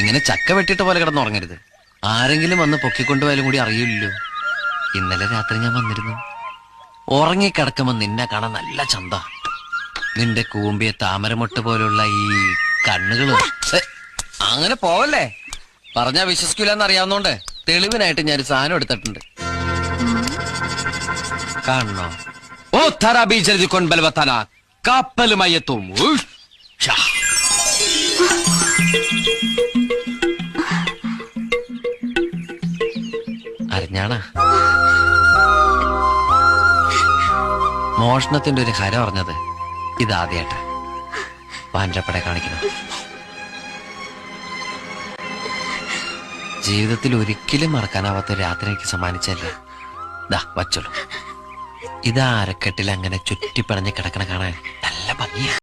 ഇങ്ങനെ ചക്ക വെട്ടിട്ട പോലെ കിടന്നുറങ്ങരുത്. ആരെങ്കിലും വന്ന് പൊക്കിക്കൊണ്ടുപോയാലും കൂടി അറിയില്ലല്ലോ. ഇന്നലെ രാത്രി ഞാൻ വന്നിരുന്നു. ഉറങ്ങിക്കിടക്കുമ്പോ നിന്നെ കാണാൻ നല്ല ചന്ത. നിന്റെ കൂമ്പിയ താമരമൊട്ട് പോലുള്ള ഈ കണ്ണുകളും. അങ്ങനെ പോവല്ലേ, പറഞ്ഞാ വിശ്വസിക്കൂലെന്ന് അറിയാവുന്നോണ്ട് തെളിവിനായിട്ട് ഞാൻ സാധനം എടുത്തിട്ടുണ്ട്. കാണണോ? ഓ തറാബി ജൽദി കൊൻ ബൽവത്താന കപ്പലുമായി എത്തും. അറിഞ്ഞാണാ മോഷണത്തിന്റെ ഒരു ഹര പറഞ്ഞത് ഇതാദ്യായിട്ട് പാൻപട കാണിക്കണം. ജീവിതത്തിൽ ഒരിക്കലും മറക്കാനാവാത്ത രാത്രി എനിക്ക് സമ്മാനിച്ചല്ലേ. ദാ വച്ചോളൂ. ഇതാ അരക്കെട്ടിൽ അങ്ങനെ ചുറ്റിപ്പണഞ്ഞ് കിടക്കണ കാണാൻ നല്ല ഭംഗിയാ.